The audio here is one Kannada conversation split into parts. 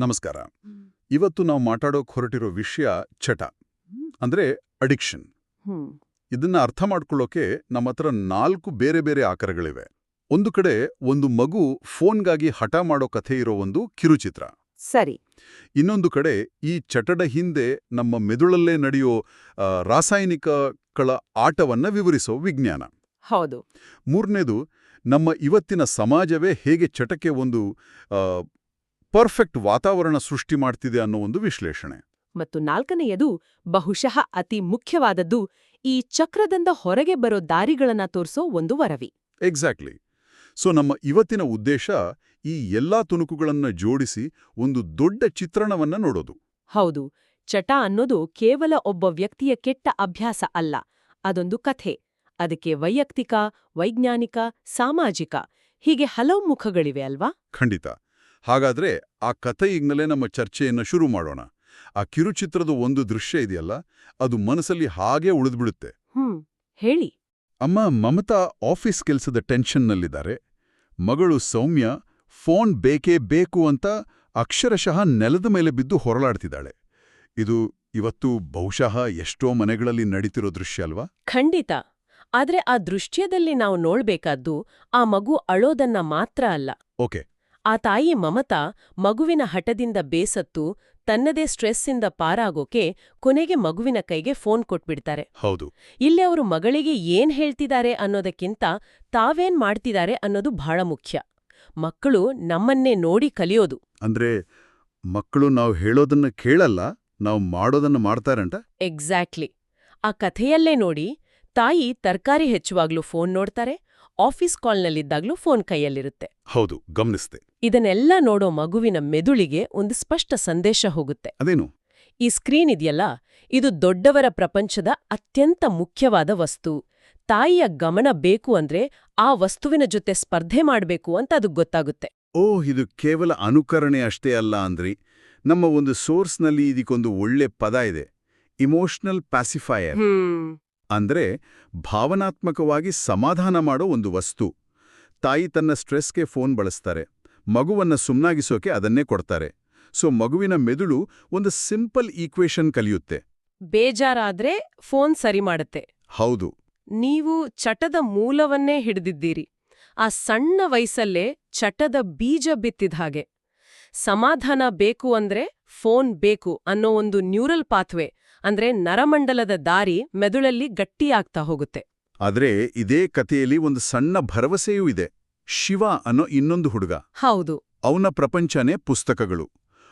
ನಮಸ್ಕಾರ. ಇವತ್ತು ನಾವು ಮಾತಾಡೋಕೆ ಹೊರಟಿರೋ ವಿಷಯ ಚಟ, ಅಂದ್ರೆ ಅಡಿಕ್ಷನ್. ಇದನ್ನ ಅರ್ಥ ಮಾಡ್ಕೊಳ್ಳೋಕೆ ನಮ್ಮ ಹತ್ರ 4 ಬೇರೆ ಬೇರೆ ಆಕಾರಗಳಿವೆ. ಒಂದು ಕಡೆ ಒಂದು ಮಗು ಫೋನ್ಗಾಗಿ ಹಠ ಮಾಡೋ ಕಥೆ ಇರೋ ಒಂದು ಕಿರುಚಿತ್ರ. ಸರಿ. ಇನ್ನೊಂದು ಕಡೆ ಈ ಚಟದ ಹಿಂದೆ ನಮ್ಮ ಮೆದುಳಲ್ಲೇ ನಡೆಯೋ ರಾಸಾಯನಿಕಗಳ ಆಟವನ್ನ ವಿವರಿಸೋ ವಿಜ್ಞಾನ. ಹೌದು. ಮೂರನೇದು, ನಮ್ಮ ಇವತ್ತಿನ ಸಮಾಜವೇ ಹೇಗೆ ಚಟಕ್ಕೆ ಒಂದು ಪರ್ಫೆಕ್ಟ್ ವಾತಾವರಣ ಸೃಷ್ಟಿ ಮಾಡ್ತಿದೆ ಅನ್ನೋ ಒಂದು ವಿಶ್ಲೇಷಣೆ. ಮತ್ತು ನಾಲ್ಕನೆಯದು, ಬಹುಶಃ ಅತಿ ಮುಖ್ಯವಾದದ್ದು, ಈ ಚಕ್ರದಿಂದ ಹೊರಗೆ ಬರೋ ದಾರಿಗಳನ್ನ ತೋರಿಸೋ ಒಂದು ವರವಿ. ಎಕ್ಸಾಕ್ಟ್ಲಿ. ಸೊ ನಮ್ಮ ಇವತ್ತಿನ ಉದ್ದೇಶ ಈ ಎಲ್ಲಾ ತುಣುಕುಗಳನ್ನ ಜೋಡಿಸಿ ಒಂದು ದೊಡ್ಡ ಚಿತ್ರಣವನ್ನ ನೋಡೋದು. ಹೌದು. ಚಟ ಅನ್ನೋದು ಕೇವಲ ಒಬ್ಬ ವ್ಯಕ್ತಿಯ ಕೆಟ್ಟ ಅಭ್ಯಾಸ ಅಲ್ಲ, ಅದೊಂದು ಕಥೆ. ಅದಕ್ಕೆ ವೈಯಕ್ತಿಕ, ವೈಜ್ಞಾನಿಕ, ಸಾಮಾಜಿಕ ಹೀಗೆ ಹಲವು ಮುಖಗಳಿವೆ ಅಲ್ವಾ? ಖಂಡಿತ. ಹಾಗಾದ್ರೆ ಆ ಕಥೆಯಿಂದಲೇ ನಮ್ಮ ಚರ್ಚೆಯನ್ನು ಶುರು ಮಾಡೋಣ. ಆ ಕಿರುಚಿತ್ರದ ಒಂದು ದೃಶ್ಯ ಇದೆಯಲ್ಲ, ಅದು ಮನಸ್ಸಲ್ಲಿ ಹಾಗೇ ಉಳಿದ್ಬಿಡುತ್ತೆ. ಹೇಳಿ. ಅಮ್ಮ ಮಮತಾ ಆಫೀಸ್ ಕೆಲಸದ ಟೆನ್ಷನ್ನಲ್ಲಿದ್ದಾರೆ. ಮಗಳು ಸೌಮ್ಯ ಫೋನ್ ಬೇಕೇ ಬೇಕು ಅಂತ ಅಕ್ಷರಶಃ ನೆಲದ ಮೇಲೆ ಬಿದ್ದು ಹೊರಲಾಡ್ತಿದ್ದಾಳೆ. ಇದು ಇವತ್ತು ಬಹುಶಃ ಎಷ್ಟೋ ಮನೆಗಳಲ್ಲಿ ನಡೀತಿರೋ ದೃಶ್ಯ ಅಲ್ವಾ? ಖಂಡಿತ. ಆದ್ರೆ ಆ ದೃಶ್ಯದಲ್ಲಿ ನಾವು ನೋಡ್ಬೇಕಾದ್ದು ಆ ಮಗು ಅಳೋದನ್ನ ಮಾತ್ರ ಅಲ್ಲ. ಓಕೆ. ಆ ತಾಯಿ ಮಮತಾ ಮಗುವಿನ ಹಠದಿಂದ ಬೇಸತ್ತು ತನ್ನದೇ ಸ್ಟ್ರೆಸ್ಸಿಂದ ಪಾರಾಗೋಕೆ ಕೊನೆಗೆ ಮಗುವಿನ ಕೈಗೆ ಫೋನ್ ಕೊಟ್ಬಿಡ್ತಾರೆ. ಹೌದು. ಇಲ್ಲಿ ಅವರು ಮಗಳಿಗೆ ಏನ್ ಹೇಳ್ತಿದ್ದಾರೆ ಅನ್ನೋದಕ್ಕಿಂತ ತಾವೇನ್ ಮಾಡ್ತಿದ್ದಾರೆ ಅನ್ನೋದು ಬಹಳ ಮುಖ್ಯ. ಮಕ್ಕಳು ನಮ್ಮನ್ನೇ ನೋಡಿ ಕಲಿಯೋದು. ಅಂದ್ರೆ ಮಕ್ಕಳು ನಾವು ಹೇಳೋದನ್ನ ಕೇಳಲ್ಲ, ನಾವು ಮಾಡೋದನ್ನ ಮಾಡ್ತಾರಂಟ. ಎಕ್ಸಾಕ್ಟ್ಲಿ. ಆ ಕಥೆಯಲ್ಲೇ ನೋಡಿ, ತಾಯಿ ತರಕಾರಿ ಹೆಚ್ಚುವಾಗ್ಲೂ ಫೋನ್ ನೋಡ್ತಾರೆ, ಆಫೀಸ್ ಕಾಲ್ನಲ್ಲಿದ್ದಾಗ್ಲೂ ಫೋನ್ ಕೈಯಲ್ಲಿರುತ್ತೆ. ಹೌದು, ಗಮನಿಸ್ತೆ. ಇದನ್ನೆಲ್ಲ ನೋಡೋ ಮಗುವಿನ ಮೆದುಳಿಗೆ ಒಂದು ಸ್ಪಷ್ಟ ಸಂದೇಶ ಹೋಗುತ್ತೆ. ಅದೇನು? ಈ ಸ್ಕ್ರೀನ್ ಇದೆಯಲ್ಲ, ಇದು ದೊಡ್ಡವರ ಪ್ರಪಂಚದ ಅತ್ಯಂತ ಮುಖ್ಯವಾದ ವಸ್ತು. ತಾಯಿಯ ಗಮನ ಬೇಕು ಅಂದ್ರೆ ಆ ವಸ್ತುವಿನ ಜೊತೆ ಸ್ಪರ್ಧೆ ಮಾಡ್ಬೇಕು ಅಂತ ಅದು ಗೊತ್ತಾಗುತ್ತೆ. ಇದು ಕೇವಲ ಅನುಕರಣೆ ಅಷ್ಟೇ ಅಲ್ಲ ಅಂದ್ರಿ. ನಮ್ಮ ಒಂದು ಸೋರ್ಸ್ನಲ್ಲಿ ಇದಕ್ಕೊಂದು ಒಳ್ಳೆ ಪದ ಇದೆ, ಇಮೋಷನಲ್ ಪ್ಯಾಸಿಫೈಯರ್. ಅಂದ್ರೆ ಭಾವನಾತ್ಮಕವಾಗಿ ಸಮಾಧಾನ ಮಾಡೋ ಒಂದು ವಸ್ತು. ತಾಯಿ ತನ್ನ ಸ್ಟ್ರೆಸ್ಗೆ ಫೋನ್ ಬಳಸ್ತಾರೆ, ಮಗುವನ್ನ ಸುಮ್ನಾಗಿಸೋಕೆ ಅದನ್ನೇ ಕೊಡ್ತಾರೆ. ಸೊ ಮಗುವಿನ ಮೆದುಳು ಒಂದು ಸಿಂಪಲ್ ಈಕ್ವೇಷನ್ ಕಲಿಯುತ್ತೆ. ಬೇಜಾರಾದ್ರೆ ಫೋನ್ ಸರಿ ಮಾಡುತ್ತೆ. ಹೌದು. ನೀವು ಚಟದ ಮೂಲವನ್ನೇ ಹಿಡಿದಿದ್ದೀರಿ. ಆ ಸಣ್ಣ ವಯಸ್ಸಲ್ಲೇ ಚಟದ ಬೀಜ ಬಿತ್ತಿದ ಹಾಗೆ. ಸಮಾಧಾನ ಬೇಕು ಅಂದ್ರೆ ಫೋನ್ ಬೇಕು ಅನ್ನೋ ಒಂದು ನ್ಯೂರಲ್ ಪಾಥ್ವೆ, ಅಂದ್ರೆ ನರಮಂಡಲದ ದಾರಿ ಮೆದುಳಲ್ಲಿ ಗಟ್ಟಿಯಾಗ್ತಾ ಹೋಗುತ್ತೆ. ಆದ್ರೆ ಇದೇ ಕಥೆಯಲ್ಲಿ ಒಂದು ಸಣ್ಣ ಭರವಸೆಯೂ ಇದೆ. ಶಿವ ಅನ್ನೋ ಇನ್ನೊಂದು ಹುಡುಗ. ಹೌದು. ಅವನ ಪ್ರಪಂಚನೇ ಪುಸ್ತಕಗಳು.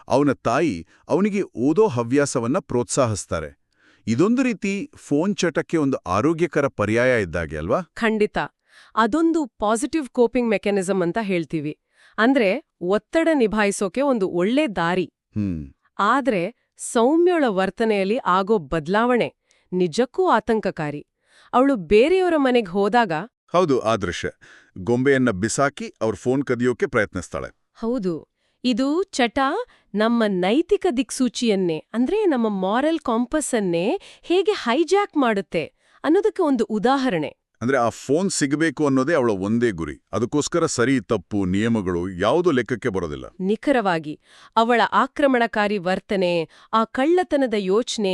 ಅವನ ತಾಯಿ ಅವನಿಗೆ ಓದೋ ಹವ್ಯಾಸವನ್ನ ಪ್ರೋತ್ಸಾಹಿಸ್ತಾರೆ. ಇದೊಂದು ರೀತಿ ಫೋನ್ ಚಟಕ್ಕೆ ಒಂದು ಆರೋಗ್ಯಕರ ಪರ್ಯಾಯ ಇದ್ದಾಗೆ ಅಲ್ವಾ? ಖಂಡಿತ. ಅದೊಂದು ಪಾಸಿಟಿವ್ ಕೋಪಿಂಗ್ ಮೆಕ್ಯಾನಿಸಮ್ ಅಂತ ಹೇಳ್ತೀವಿ. ಅಂದ್ರೆ ಒತ್ತಡ ನಿಭಾಯಿಸೋಕೆ ಒಂದು ಒಳ್ಳೆ ದಾರಿ. ಆದ್ರೆ ಸೌಮ್ಯಳ ವರ್ತನೆಯಲ್ಲಿ ಆಗೋ ಬದಲಾವಣೆ ನಿಜಕ್ಕೂ ಆತಂಕಕಾರಿ. ಅವಳು ಬೇರೆಯವರ ಮನೆಗೆ ಹೋದಾಗ, ಹೌದು, ಆ ದೃಶ್ಯ, ಗೊಂಬೆಯನ್ನ ಬಿಸಾಕಿ ಅವ್ರ ಫೋನ್ ಕದಿಯೋಕೆ ಪ್ರಯತ್ನಿಸ್ತಾಳೆ. ಹೌದು. ಇದು ಚಟ ನಮ್ಮ ನೈತಿಕ ದಿಕ್ಸೂಚಿಯನ್ನೇ, ಅಂದ್ರೆ ನಮ್ಮ ಮಾರಲ್ ಕಾಂಪಸ್ ಅನ್ನೇ ಹೇಗೆ ಹೈಜಾಕ್ ಮಾಡುತ್ತೆ ಅನ್ನೋದಕ್ಕೆ ಒಂದು ಉದಾಹರಣೆ. ಅಂದ್ರೆ ಆ ಫೋನ್ ಸಿಗಬೇಕು ಅನ್ನೋದೇ ಅವಳ ಒಂದೇ ಗುರಿ. ಅದಕ್ಕೋಸ್ಕರ ಸರಿ ತಪ್ಪು ನಿಯಮಗಳು ಯಾವುದೂ ಲೆಕ್ಕಕ್ಕೆ ಬರೋದಿಲ್ಲ. ನಿಖರವಾಗಿ. ಅವಳ ಆಕ್ರಮಣಕಾರಿ ವರ್ತನೆ, ಆ ಕಳ್ಳತನದ ಯೋಚನೆ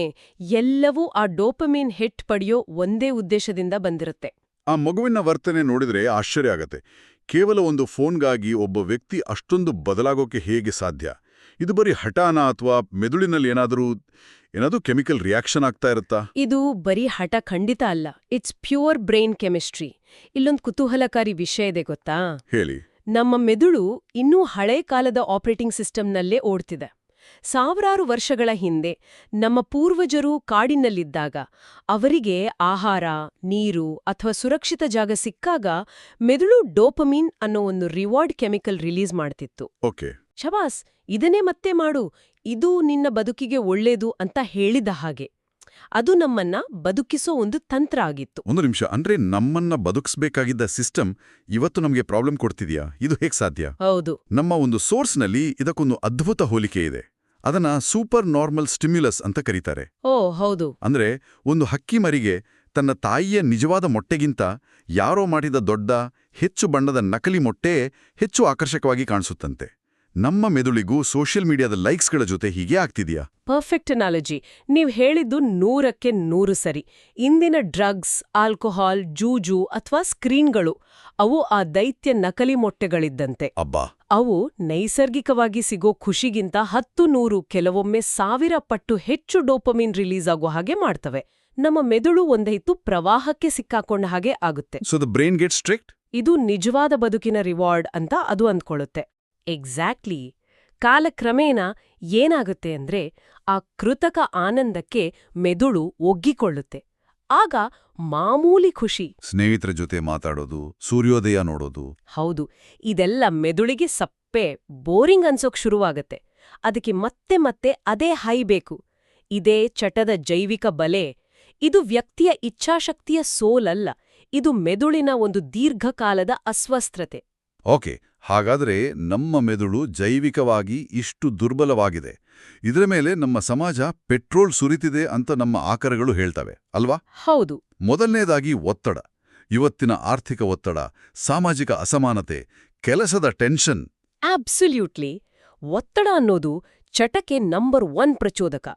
ಎಲ್ಲವೂ ಆ ಡೋಪಮೀನ್ ಹಿಟ್ ಪಡೆಯೋ ಒಂದೇ ಉದ್ದೇಶದಿಂದ ಬಂದಿರುತ್ತೆ. ಆ ಮಗುವಿನ ವರ್ತನೆ ನೋಡಿದ್ರೆ ಆಶ್ಚರ್ಯ ಆಗತ್ತೆ. ಕೇವಲ ಒಂದು ಫೋನ್ಗಾಗಿ ಒಬ್ಬ ವ್ಯಕ್ತಿ ಅಷ್ಟೊಂದು ಬದಲಾಗೋಕೆ ಹೇಗೆ ಸಾಧ್ಯ? ಇದು ಬರೀ ಹಠಾನ ಅಥವಾ ಮೆದುಳಿನಲ್ಲಿ ಏನಾದರೂ ಕೆಮಿಕಲ್ ರಿಯಾಕ್ಷನ್ ಆಗ್ತಾ ಇರುತ್ತಾ? ಇದು ಬರೀ ಹಠ ಖಂಡಿತ ಅಲ್ಲ. It's pure brain chemistry. ಇಲ್ಲೊಂದು ಕುತೂಹಲಕಾರಿ ವಿಷಯ ಇದೆ ಗೊತ್ತಾ? ಹೇಳಿ. ನಮ್ಮ ಮೆದುಳು ಇನ್ನೂ ಹಳೇ ಕಾಲದ ಆಪರೇಟಿಂಗ್ ಸಿಸ್ಟಮ್ನಲ್ಲೇ ಓಡ್ತಿದೆ. ಸಾವಿರಾರು ವರ್ಷಗಳ ಹಿಂದೆ ನಮ್ಮ ಪೂರ್ವಜರು ಕಾಡಿನಲ್ಲಿದ್ದಾಗ ಅವರಿಗೆ ಆಹಾರ, ನೀರು ಅಥವಾ ಸುರಕ್ಷಿತ ಜಾಗ ಸಿಕ್ಕಾಗ ಮೆದುಳು ಡೋಪಮೀನ್ ಅನ್ನೋ ಒಂದು ರಿವಾರ್ಡ್ ಕೆಮಿಕಲ್ ರಿಲೀಸ್ ಮಾಡ್ತಿತ್ತು. ಓಕೆ, ಶಬಾಸ್, ಇದನ್ನೇ ಮತ್ತೆ ಮಾಡು, ಇದು ನಿನ್ನ ಬದುಕಿಗೆ ಒಳ್ಳೇದು ಅಂತ ಹೇಳಿದ ಹಾಗೆ. ಅದು ನಮ್ಮನ್ನ ಬದುಕಿಸೋ ಒಂದು ತಂತ್ರ ಆಗಿತ್ತು. ಒಂದು ನಿಮಿಷ, ಅಂದ್ರೆ ನಮ್ಮನ್ನ ಬದುಕಿಸಬೇಕಾಗಿದ್ದ ಸಿಸ್ಟಮ್ ಇವತ್ತು ನಮಗೆ ಪ್ರಾಬ್ಲಮ್ ಕೊಡ್ತಿದ್ಯಾ? ಇದು ಹೇಗೆ ಸಾಧ್ಯ? ಹೌದು. ನಮ್ಮ ಒಂದು ಸೋರ್ಸ್ನಲ್ಲಿ ಇದಕ್ಕೊಂದು ಅದ್ಭುತ ಹೋಲಿಕೆ ಇದೆ. ಅದನ್ನ ಸೂಪರ್ ನಾರ್ಮಲ್ ಸ್ಟಿಮ್ಯುಲಸ್ ಅಂತ ಕರೀತಾರೆ. ಹೌದು. ಅಂದ್ರೆ ಒಂದು ಹಕ್ಕಿ ಮರಿಗೆ ತನ್ನ ತಾಯಿಯ ನಿಜವಾದ ಮೊಟ್ಟೆಗಿಂತ ಯಾರೋ ಮಾಡಿದ ದೊಡ್ಡ ಹೆಚ್ಚು ಬಣ್ಣದ ನಕಲಿ ಮೊಟ್ಟೆ ಹೆಚ್ಚು ಆಕರ್ಷಕವಾಗಿ ಕಾಣಿಸುತ್ತಂತೆ. ನಮ್ಮ ಮೆದುಳಿಗೂ ಸೋಷಿಯಲ್ ಮೀಡಿಯಾದ ಲೈಕ್ಸ್ಗಳ ಜೊತೆ ಹೀಗೆ ಆಗ್ತಿದೆಯಾ? Perfect analogy. ನೀವ್ ಹೇಳಿದ್ದು 100ಕ್ಕೆ 100 ಸರಿ. ಇಂದಿನ ಡ್ರಗ್ಸ್, ಆಲ್ಕೋಹಾಲ್, ಜೂಜು ಅಥವಾ ಸ್ಕ್ರೀನ್ಗಳು ಅವು ಆ ದೈತ್ಯ ನಕಲಿ ಮೊಟ್ಟೆಗಳಿದ್ದಂತೆ. ಅಬ್ಬಾ, ಅವು ನೈಸರ್ಗಿಕವಾಗಿ ಸಿಗೋ ಖುಷಿಗಿಂತ 10-100 ಕೆಲವೊಮ್ಮೆ 1000 ಪಟ್ಟು ಹೆಚ್ಚು ಡೋಪಮಿನ್ ರಿಲೀಸ್ ಆಗೋ ಹಾಗೆ ಮಾಡ್ತವೆ. ನಮ್ಮ ಮೆದುಳು ಒಂದೈತು ಪ್ರವಾಹಕ್ಕೆ ಸಿಕ್ಕಾಕೊಂಡ ಹಾಗೆ ಆಗುತ್ತೆ. So the brain gets strict? ಇದು ನಿಜವಾದ ಬದುಕಿನ ರಿವಾರ್ಡ್ ಅಂತ ಅದು ಅಂದ್ಕೊಳ್ಳುತ್ತೆ. ಎಕ್ಸಾಕ್ಟ್ಲಿ. ಕಾಲಕ್ರಮೇಣ ಏನಾಗುತ್ತೆ ಅಂದ್ರೆ ಆ ಕೃತಕ ಆನಂದಕ್ಕೆ ಮೆದುಳು ಒಗ್ಗಿಕೊಳ್ಳುತ್ತೆ. ಆಗ ಮಾಮೂಲಿ ಖುಷಿ, ಸ್ನೇಹಿತರ ಜೊತೆ ಮಾತಾಡೋದು, ಸೂರ್ಯೋದಯ ನೋಡೋದು. ಹೌದು, ಇದೆಲ್ಲ ಮೆದುಳಿಗೆ ಸಪ್ಪೆ, ಬೋರಿಂಗ್ ಅನ್ಸೋಕ್ ಶುರುವಾಗತ್ತೆ. ಅದಕ್ಕೆ ಮತ್ತೆ ಮತ್ತೆ ಅದೇ ಹೈ ಬೇಕು. ಇದೇ ಚಟದ ಜೈವಿಕ ಬಲೆ. ಇದು ವ್ಯಕ್ತಿಯ ಇಚ್ಛಾಶಕ್ತಿಯ ಸೋಲಲ್ಲ, ಇದು ಮೆದುಳಿನ ಒಂದು ದೀರ್ಘಕಾಲದ ಅಸ್ವಸ್ಥತೆ. ಓಕೆ, ಹಾಗಾದ್ರೆ ನಮ್ಮ ಮೆದುಳು ಜೈವಿಕವಾಗಿ ಇಷ್ಟು ದುರ್ಬಲವಾಗಿದೆ. ಇದರ ಮೇಲೆ ನಮ್ಮ ಸಮಾಜ ಪೆಟ್ರೋಲ್ ಸುರಿತಿದೆ ಅಂತ ನಮ್ಮ ಆಕರಗಳು ಹೇಳ್ತವೆ ಅಲ್ವಾ? ಹೌದು. ಮೊದಲನೇದಾಗಿ ಒತ್ತಡ. ಇವತ್ತಿನ ಆರ್ಥಿಕ ಒತ್ತಡ, ಸಾಮಾಜಿಕ ಅಸಮಾನತೆ, ಕೆಲಸದ ಟೆನ್ಷನ್. ಅಬ್ಸಲ್ಯೂಟ್ಲಿ. ಒತ್ತಡ ಅನ್ನೋದು ಚಟಕ್ಕೆ ನಂಬರ್ 1 ಪ್ರಚೋದಕ.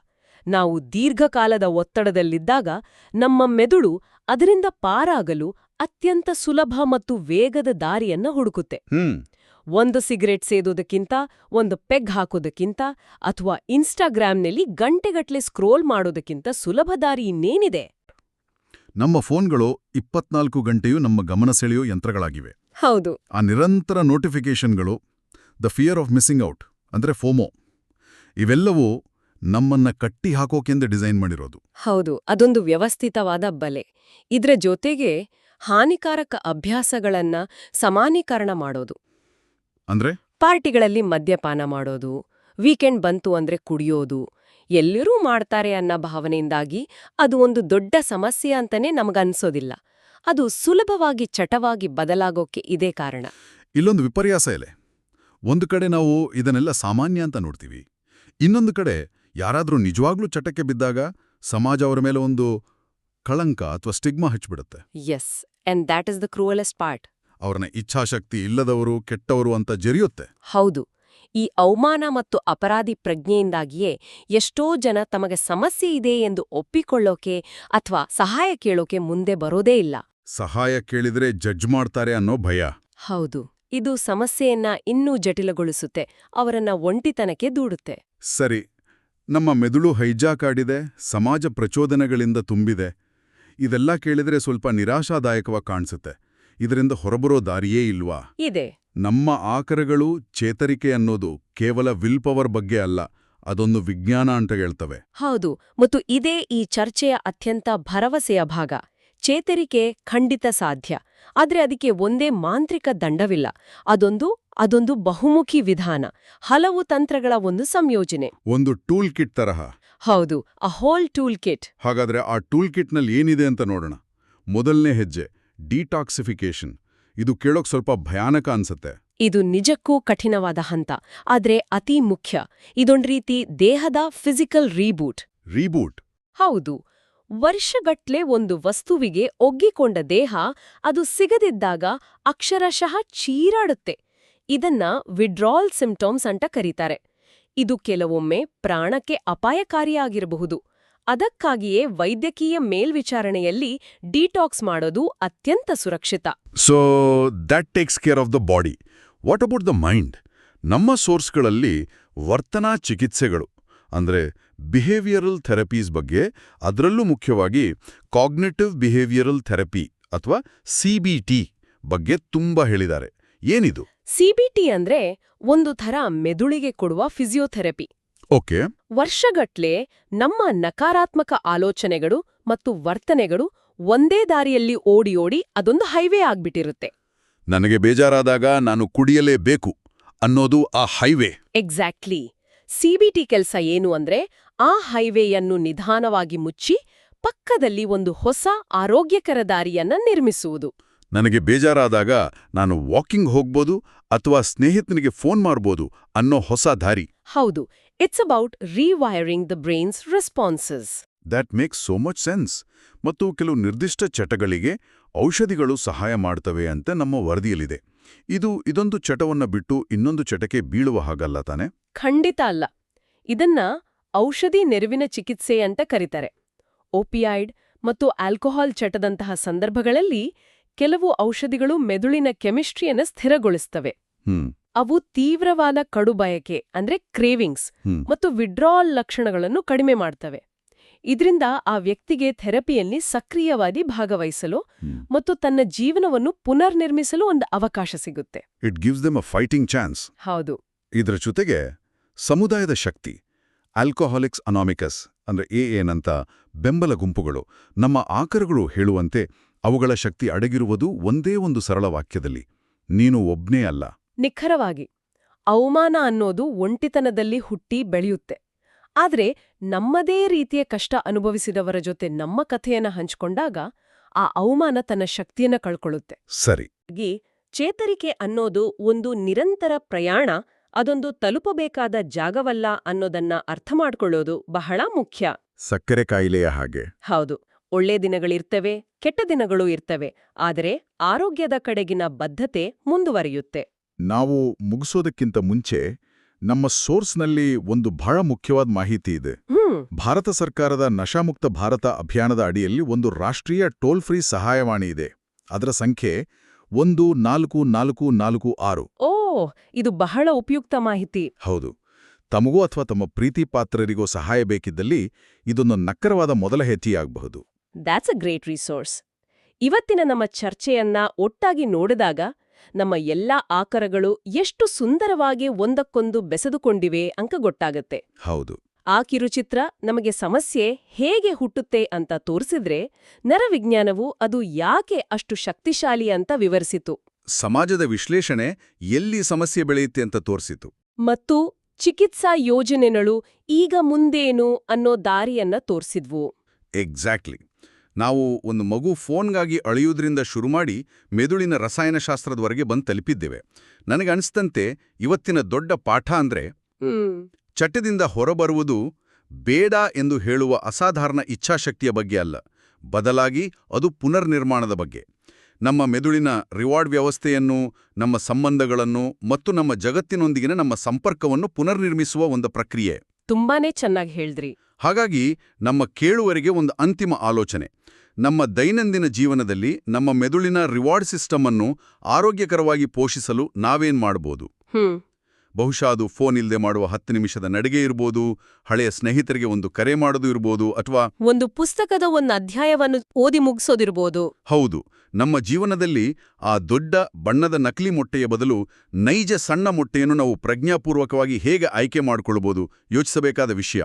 ನಾವು ದೀರ್ಘಕಾಲದ ಒತ್ತಡದಲ್ಲಿದ್ದಾಗ ನಮ್ಮ ಮೆದುಳು ಅದರಿಂದ ಪಾರಾಗಲು ಅತ್ಯಂತ ಸುಲಭ ಮತ್ತು ವೇಗದ ದಾರಿಯನ್ನ ಹುಡುಕುತ್ತೆ. ಒಂದು ಸಿಗರೆಟ್ ಸೇದೋದಕ್ಕಿಂತ, ಒಂದು ಪೆಗ್ ಹಾಕೋದಕ್ಕಿಂತ, ಅಥವಾ ಇನ್ಸ್ಟಾಗ್ರಾಮ್ನಲ್ಲಿ ಗಂಟೆಗಟ್ಲೆ ಸ್ಕ್ರೋಲ್ ಮಾಡೋದಕ್ಕಿಂತ ಸುಲಭ ದಾರಿ ಇನ್ನೇನಿದೆ? ನಮ್ಮ ಫೋನ್ಗಳು 24 ಗಂಟೆಯೂ ನಮ್ಮ ಗಮನ ಸೆಳೆಯೋ ಯಂತ್ರಗಳಾಗಿವೆ. ಹೌದು. ಆ ನಿರಂತರ ನೋಟಿಫಿಕೇಷನ್ಗಳು, the fear of missing out ಅಂದ್ರೆ ಫೋಮೋ, ಇವೆಲ್ಲವೂ ನಮ್ಮನ್ನ ಕಟ್ಟಿ ಹಾಕೋಕೆಂದು ಡಿಸೈನ್ ಮಾಡಿರೋದು. ಹೌದು, ಅದೊಂದು ವ್ಯವಸ್ಥಿತವಾದ ಬಲೆ. ಇದ್ರ ಜೊತೆಗೆ ಹಾನಿಕಾರಕ ಅಭ್ಯಾಸಗಳನ್ನ ಸಮಾನೀಕರಣ ಮಾಡೋದು. ಅಂದ್ರೆ ಪಾರ್ಟಿಗಳಲ್ಲಿ ಮದ್ಯಪಾನ ಮಾಡೋದು, ವೀಕೆಂಡ್ ಬಂತು ಅಂದ್ರೆ ಕುಡಿಯೋದು, ಎಲ್ಲರೂ ಮಾಡ್ತಾರೆ ಅನ್ನೋ ಭಾವನೆಯಿಂದಾಗಿ ಅದು ಒಂದು ದೊಡ್ಡ ಸಮಸ್ಯೆ ಅಂತಾನೆ ನಮಗನ್ಸೋದಿಲ್ಲ. ಅದು ಸುಲಭವಾಗಿ ಚಟವಾಗಿ ಬದಲಾಗೋಕೆ ಇದೇ ಕಾರಣ. ಇಲ್ಲೊಂದು ವಿಪರ್ಯಾಸ ಇದೆ. ಒಂದು ಕಡೆ ನಾವು ಇದನ್ನೆಲ್ಲ ಸಾಮಾನ್ಯ ಅಂತ ನೋಡ್ತೀವಿ, ಇನ್ನೊಂದು ಕಡೆ ಯಾರಾದ್ರೂ ನಿಜವಾಗ್ಲೂ ಚಟಕ್ಕೆ ಬಿದ್ದಾಗ ಸಮಾಜ ಅವರ ಮೇಲೆ ಒಂದು ಕಳಂಕ ಅಥವಾ ಸ್ಟಿಗ್ಮಾ ಹಚ್ಚಿಬಿಡುತ್ತೆ. Yes, and that is the cruellest part. ಅವ್ರನ್ನ ಇಚ್ಛಾಶಕ್ತಿ ಇಲ್ಲದವರು, ಕೆಟ್ಟವರು ಅಂತ ಜರಿಯುತ್ತೆ. ಹೌದು. ಈ ಅವಮಾನ ಮತ್ತು ಅಪರಾಧಿ ಪ್ರಜ್ಞೆಯಿಂದಾಗಿಯೇ ಎಷ್ಟೋ ಜನ ತಮಗೆ ಸಮಸ್ಯೆ ಇದೆ ಎಂದು ಒಪ್ಪಿಕೊಳ್ಳೋಕೆ ಅಥವಾ ಸಹಾಯ ಕೇಳೋಕೆ ಮುಂದೆ ಬರೋದೇ ಇಲ್ಲ. ಸಹಾಯ ಕೇಳಿದ್ರೆ ಜಡ್ಜ್ ಮಾಡ್ತಾರೆ ಅನ್ನೋ ಭಯ. ಹೌದು. ಇದು ಸಮಸ್ಯೆಯನ್ನ ಇನ್ನೂ ಜಟಿಲಗೊಳಿಸುತ್ತೆ, ಅವರನ್ನ ಒಂಟಿತನಕ್ಕೆ ದೂಡುತ್ತೆ. ಸರಿ, ನಮ್ಮ ಮೆದುಳು ಹೈಜಾಕ್ ಆಡಿದೆ, ಸಮಾಜ ಪ್ರಚೋದನೆಗಳಿಂದ ತುಂಬಿದೆ. ಇದೆಲ್ಲ ಕೇಳಿದ್ರೆ ಸ್ವಲ್ಪ ನಿರಾಶಾದಾಯಕವಾಗಿ ಕಾಣಿಸುತ್ತೆ. ಇದರಿಂದ ಹೊರಬರೋ ದಾರಿಯೇ ಇಲ್ವಾ? ಇದೆ. ನಮ್ಮ ಆಕರಗಳು ಚೇತರಿಕೆ ಅನ್ನೋದು ಕೇವಲ ವಿಲ್ ಪವರ್ ಬಗ್ಗೆ ಅಲ್ಲ, ಅದೊಂದು ವಿಜ್ಞಾನ ಅಂತ ಹೇಳ್ತವೆ. ಹೌದು, ಮತ್ತು ಇದೇ ಈ ಚರ್ಚೆಯ ಅತ್ಯಂತ ಭರವಸೆಯ ಭಾಗ. ಚೇತರಿಕೆ ಖಂಡಿತ ಸಾಧ್ಯ, ಆದ್ರೆ ಅದಕ್ಕೆ ಒಂದೇ ಮಾಂತ್ರಿಕ ದಂಡವಿಲ್ಲ. ಅದೊಂದು ಬಹುಮುಖಿ ವಿಧಾನ, ಹಲವು ತಂತ್ರಗಳ ಒಂದು ಸಂಯೋಜನೆ. ಒಂದು ಟೂಲ್ ಕಿಟ್ ತರಹ. ಹೌದು, ಅ ಹೋಲ್ ಟೂಲ್ ಕಿಟ್. ಹಾಗಾದ್ರೆ ಆ ಟೂಲ್ ಕಿಟ್ನಲ್ಲಿ ಏನಿದೆ ಅಂತ ನೋಡೋಣ. ಮೊದಲನೇ ಹೆಜ್ಜೆ ಡಿಟಾಕ್ಸಿಫಿಕೇಶನ್. ಇದು ಕೇಳೋಕ್ ಸ್ವಲ್ಪ ಭಯಾನಕ ಅನ್ಸತ್ತೆ. ಇದು ನಿಜಕ್ಕೂ ಕಠಿಣವಾದ ಹಂತ, ಆದ್ರೆ ಅತಿ ಮುಖ್ಯ. ಇದೊಂದ್ ರೀತಿ ದೇಹದ ಫಿಸಿಕಲ್ ರೀಬೂಟ್. ಹೌದು. ವರ್ಷಗಟ್ಲೆ ಒಂದು ವಸ್ತುವಿಗೆ ಒಗ್ಗಿಕೊಂಡ ದೇಹ ಅದು ಸಿಗದಿದ್ದಾಗ ಅಕ್ಷರಶಃ ಚೀರಾಡುತ್ತೆ. ಇದನ್ನ ವಿಡ್ರಾಲ್ ಸಿಂಪ್ಟಮ್ಸ್ ಅಂತ ಕರೀತಾರೆ. ಇದು ಕೆಲವೊಮ್ಮೆ ಪ್ರಾಣಕ್ಕೆ ಅಪಾಯಕಾರಿಯಾಗಿರಬಹುದು. ಅದಕ್ಕಾಗಿಯೇ ವೈದ್ಯಕೀಯ ಮೇಲ್ವಿಚಾರಣೆಯಲ್ಲಿ ಡಿಟಾಕ್ಸ್ ಮಾಡೋದು ಅತ್ಯಂತ ಸುರಕ್ಷಿತ. So that takes care of the body. What about the mind? ನಮ್ಮ ಸೋರ್ಸ್ಗಳಲ್ಲಿ ವರ್ತನಾ ಚಿಕಿತ್ಸೆಗಳು ಅಂದ್ರೆ ಬಿಹೇವಿಯರಲ್ ಥೆರಪೀಸ್ ಬಗ್ಗೆ, ಅದರಲ್ಲೂ ಮುಖ್ಯವಾಗಿ ಕಾಗ್ನಿಟಿವ್ ಬಿಹೇವಿಯರಲ್ ಥೆರಪಿ ಅಥವಾ ಸಿಬಿಟಿ ಬಗ್ಗೆ ತುಂಬಾ ಹೇಳಿದ್ದಾರೆ. ಏನಿದು? ಸಿಬಿಟಿ ಅಂದ್ರೆ ಒಂದು ಥರ ಮೆದುಳಿಗೆ ಕೊಡುವ ಫಿಸಿಯೋಥೆರಪಿ. ಓಕೆ. ವರ್ಷಗಟ್ಲೆ ನಮ್ಮ ನಕಾರಾತ್ಮಕ ಆಲೋಚನೆಗಳು ಮತ್ತು ವರ್ತನೆಗಳು ಒಂದೇ ದಾರಿಯಲ್ಲಿ ಓಡಿ ಅದೊಂದು ಹೈವೇ ಆಗ್ಬಿಟ್ಟಿರುತ್ತೆ. ನನಗೆ ಬೇಜಾರಾದಾಗ ನಾನು ಕುಡಿಯಲೇಬೇಕು ಅನ್ನೋದು ಆ ಹೈವೇ. ಎಕ್ಸಾಕ್ಟ್ಲಿ. ಸಿಬಿಟಿ ಕೆಲ್ಸ ಏನು ಅಂದ್ರೆ ಆ ಹೈವೇಯನ್ನು ನಿಧಾನವಾಗಿ ಮುಚ್ಚಿ ಪಕ್ಕದಲ್ಲಿ ಒಂದು ಹೊಸ ಆರೋಗ್ಯಕರ ದಾರಿಯನ್ನ ನಿರ್ಮಿಸುವುದು. ನನಗೆ ಬೇಜಾರಾದಾಗ ನಾನು ವಾಕಿಂಗ್ ಹೋಗ್ಬೋದು ಅಥವಾ ಸ್ನೇಹಿತನಿಗೆ ಫೋನ್ ಮಾಡ್ಬೋದು ಅನ್ನೋ ಹೊಸ ದಾರಿ. ಹೌದು. It's about rewiring the brain's responses. That makes so much sense. ಮತ್ತು ಕೆಲವು ನಿರ್ದಿಷ್ಟ ಚಟಗಳಿಗೆ ಔಷಧಿಗಳು ಸಹಾಯ ಮಾಡ್ತವೆ ಅಂತ ನಮ್ಮ ವರದಿಯಲ್ಲಿದೆ. ಇದೊಂದು ಚಟವನ್ನ ಬಿಟ್ಟು ಇನ್ನೊಂದು ಚಟಕ್ಕೆ ಬೀಳುವ ಹಾಗಲ್ಲ ತಾನೆ? ಖಂಡಿತ ಅಲ್ಲ. ಇದನ್ನ ಔಷಧಿ ನೆರವಿನ ಚಿಕಿತ್ಸೆ ಅಂತ ಕರೀತಾರೆ. ಓಪಿಯಾಯ್ಡ್ ಮತ್ತು ಆಲ್ಕೋಹಾಲ್ ಚಟದಂತಹ ಸಂದರ್ಭಗಳಲ್ಲಿ ಕೆಲವು ಔಷಧಿಗಳು ಮೆದುಳಿನ ಕೆಮಿಸ್ಟ್ರಿಯನ್ನ ಸ್ಥಿರಗೊಳಿಸ್ತವೆ. ಅವು ತೀವ್ರವಾದ ಕಡುಬಯಕೆ ಅಂದ್ರೆ ಕ್ರೇವಿಂಗ್ಸ್ ಮತ್ತು ವಿಡ್ರಾಲ್ ಲಕ್ಷಣಗಳನ್ನು ಕಡಿಮೆ ಮಾಡ್ತವೆ. ಇದರಿಂದ ಆ ವ್ಯಕ್ತಿಗೆ ಥೆರಪಿಯಲ್ಲಿ ಸಕ್ರಿಯವಾಗಿ ಭಾಗವಹಿಸಲು ಮತ್ತು ತನ್ನ ಜೀವನವನ್ನು ಪುನರ್ನಿರ್ಮಿಸಲು ಒಂದು ಅವಕಾಶ ಸಿಗುತ್ತೆ. It gives them a fighting chance. ಹೌದು. ಇದರ ಜೊತೆಗೆ ಸಮುದಾಯದ ಶಕ್ತಿ, ಆಲ್ಕೋಹಾಲಿಕ್ಸ್ ಅನಾಮಿಕಸ್ ಅಂದ್ರೆ ಏನಂತ ಬೆಂಬಲ ಗುಂಪುಗಳು, ನಮ್ಮ ಆಕರಗಳು ಹೇಳುವಂತೆ ಅವುಗಳ ಶಕ್ತಿ ಅಡಗಿರುವುದು ಒಂದೇ ಒಂದು ಸರಳ ವಾಕ್ಯದಲ್ಲಿ: ನೀನು ಒಬ್ನೇ ಅಲ್ಲ. ನಿಖರವಾಗಿ. ಅವಮಾನ ಅನ್ನೋದು ಒಂಟಿತನದಲ್ಲಿ ಹುಟ್ಟಿ ಬೆಳೆಯುತ್ತೆ. ಆದ್ರೆ ನಮ್ಮದೇ ರೀತಿಯ ಕಷ್ಟ ಅನುಭವಿಸಿದವರ ಜೊತೆ ನಮ್ಮ ಕಥೆಯನ್ನ ಹಂಚಿಕೊಂಡಾಗ ಆ ಅವಮಾನ ತನ್ನ ಶಕ್ತಿಯನ್ನ ಕಳ್ಕೊಳ್ಳುತ್ತೆ. ಸರಿ. ಚೇತರಿಕೆ ಅನ್ನೋದು ಒಂದು ನಿರಂತರ ಪ್ರಯಾಣ, ಅದೊಂದು ತಲುಪಬೇಕಾದ ಜಾಗವಲ್ಲ ಅನ್ನೋದನ್ನ ಅರ್ಥ ಮಾಡ್ಕೊಳ್ಳೋದು ಬಹಳ ಮುಖ್ಯ. ಸಕ್ಕರೆ ಕಾಯಿಲೆಯ ಹಾಗೆ. ಹೌದು. ಒಳ್ಳೆ ದಿನಗಳಿರ್ತವೆ, ಕೆಟ್ಟ ದಿನಗಳೂ ಇರ್ತವೆ, ಆದರೆ ಆರೋಗ್ಯದ ಕಡೆಗಿನ ಬದ್ಧತೆ ಮುಂದುವರಿಯುತ್ತೆ. ನಾವು ಮುಗಿಸೋದಕ್ಕಿಂತ ಮುಂಚೆ ನಮ್ಮ ಸೋರ್ಸ್ನಲ್ಲಿ ಒಂದು ಬಹಳ ಮುಖ್ಯವಾದ ಮಾಹಿತಿ ಇದೆ. ಭಾರತ ಸರ್ಕಾರದ ನಶಾಮುಕ್ತ ಭಾರತ ಅಭಿಯಾನದ ಅಡಿಯಲ್ಲಿ ಒಂದು ರಾಷ್ಟ್ರೀಯ ಟೋಲ್ ಫ್ರೀ ಸಹಾಯವಾಣಿ ಇದೆ. ಅದರ ಸಂಖ್ಯೆ 14446. ಓ, ಇದು ಬಹಳ ಉಪಯುಕ್ತ ಮಾಹಿತಿ. ಹೌದು. ತಮಗೂ ಅಥವಾ ತಮ್ಮ ಪ್ರೀತಿ ಪಾತ್ರರಿಗೋ ಸಹಾಯ ಬೇಕಿದ್ದಲ್ಲಿ ಇದೊಂದು ನಕ್ಕರವಾದ ಮೊದಲ ಹೆಜ್ಜೆಯಾಗಬಹುದು. That's a great resource. ಇವತ್ತಿನ ನಮ್ಮ ಚರ್ಚೆಯನ್ನ ಒಟ್ಟಾಗಿ ನೋಡಿದಾಗ ನಮ್ಮ ಎಲ್ಲಾ ಆಕರಗಳು ಎಷ್ಟು ಸುಂದರವಾಗಿ ಒಂದಕ್ಕೊಂದು ಬೆಸೆದುಕೊಂಡಿವೆ ಅಂಕ ಗೊತ್ತಾಗತ್ತೆ. ಹೌದು. ಆ ಕಿರುಚಿತ್ರ ನಮಗೆ ಸಮಸ್ಯೆ ಹೇಗೆ ಹುಟ್ಟುತ್ತೆ ಅಂತ ತೋರಿಸಿದ್ರೆ, ನರವಿಜ್ಞಾನವು ಅದು ಯಾಕೆ ಅಷ್ಟು ಶಕ್ತಿಶಾಲಿ ಅಂತ ವಿವರಿಸಿತು. ಸಮಾಜದ ವಿಶ್ಲೇಷಣೆ ಎಲ್ಲಿ ಸಮಸ್ಯೆ ಬೆಳೆಯುತ್ತೆ ಅಂತ ತೋರಿಸಿತು. ಮತ್ತು ಚಿಕಿತ್ಸಾ ಯೋಜನೆಗಳು ಈಗ ಮುಂದೇನು ಅನ್ನೋ ದಾರಿಯನ್ನ ತೋರಿಸಿದ್ವು. ಎಕ್ಸಾಕ್ಟ್ಲಿ. ನಾವು ಒಂದು ಮಗು ಫೋನ್ಗಾಗಿ ಅಳೆಯುವುದರಿಂದ ಶುರುಮಾಡಿ ಮೆದುಳಿನ ರಸಾಯನಶಾಸ್ತ್ರದವರೆಗೆ ಬಂದು ತಲುಪಿದ್ದೇವೆ. ನನಗನ್ಸ್ತಂತೆ ಇವತ್ತಿನ ದೊಡ್ಡ ಪಾಠ ಅಂದ್ರೆ ಚಟದಿಂದ ಹೊರಬರುವುದು ಬೇಡ ಎಂದು ಹೇಳುವ ಅಸಾಧಾರಣ ಇಚ್ಛಾಶಕ್ತಿಯ ಬಗ್ಗೆ ಅಲ್ಲ, ಬದಲಾಗಿ ಅದು ಪುನರ್ನಿರ್ಮಾಣದ ಬಗ್ಗೆ. ನಮ್ಮ ಮೆದುಳಿನ ರಿವಾರ್ಡ್ ವ್ಯವಸ್ಥೆಯನ್ನು, ನಮ್ಮ ಸಂಬಂಧಗಳನ್ನು ಮತ್ತು ನಮ್ಮ ಜಗತ್ತಿನೊಂದಿಗಿನ ನಮ್ಮ ಸಂಪರ್ಕವನ್ನು ಪುನರ್ನಿರ್ಮಿಸುವ ಒಂದು ಪ್ರಕ್ರಿಯೆ. ತುಂಬಾನೇ ಚೆನ್ನಾಗಿ ಹೇಳಿದ್ರಿ. ಹಾಗಾಗಿ ನಮ್ಮ ಕೇಳುವರಿಗೆ ಒಂದು ಅಂತಿಮ ಆಲೋಚನೆ: ನಮ್ಮ ದೈನಂದಿನ ಜೀವನದಲ್ಲಿ ನಮ್ಮ ಮೆದುಳಿನ ರಿವಾರ್ಡ್ ಸಿಸ್ಟಮ್ ಅನ್ನು ಆರೋಗ್ಯಕರವಾಗಿ ಪೋಷಿಸಲು ನಾವೇನ್ ಮಾಡಬಹುದು? ಬಹುಶಃ ಅದು ಫೋನ್ ಇಲ್ಲದೆ ಮಾಡುವ 10 ನಿಮಿಷದ ನಡಿಗೆ ಇರ್ಬೋದು, ಹಳೆಯ ಸ್ನೇಹಿತರಿಗೆ ಒಂದು ಕರೆ ಮಾಡೋದು ಇರ್ಬೋದು, ಅಥವಾ ಒಂದು ಪುಸ್ತಕದ ಒಂದು ಅಧ್ಯಾಯವನ್ನು ಓದಿ ಮುಗಿಸೋದಿರ್ಬೋದು. ಹೌದು. ನಮ್ಮ ಜೀವನದಲ್ಲಿ ಆ ದೊಡ್ಡ ಬಣ್ಣದ ನಕಲಿ ಮೊಟ್ಟೆಯ ಬದಲು ನೈಜ ಸಣ್ಣ ಮೊಟ್ಟೆಯನ್ನು ನಾವು ಪ್ರಜ್ಞಾಪೂರ್ವಕವಾಗಿ ಹೇಗೆ ಆಯ್ಕೆ ಮಾಡಿಕೊಳ್ಳಬಹುದು ಯೋಚಿಸಬೇಕಾದ ವಿಷಯ.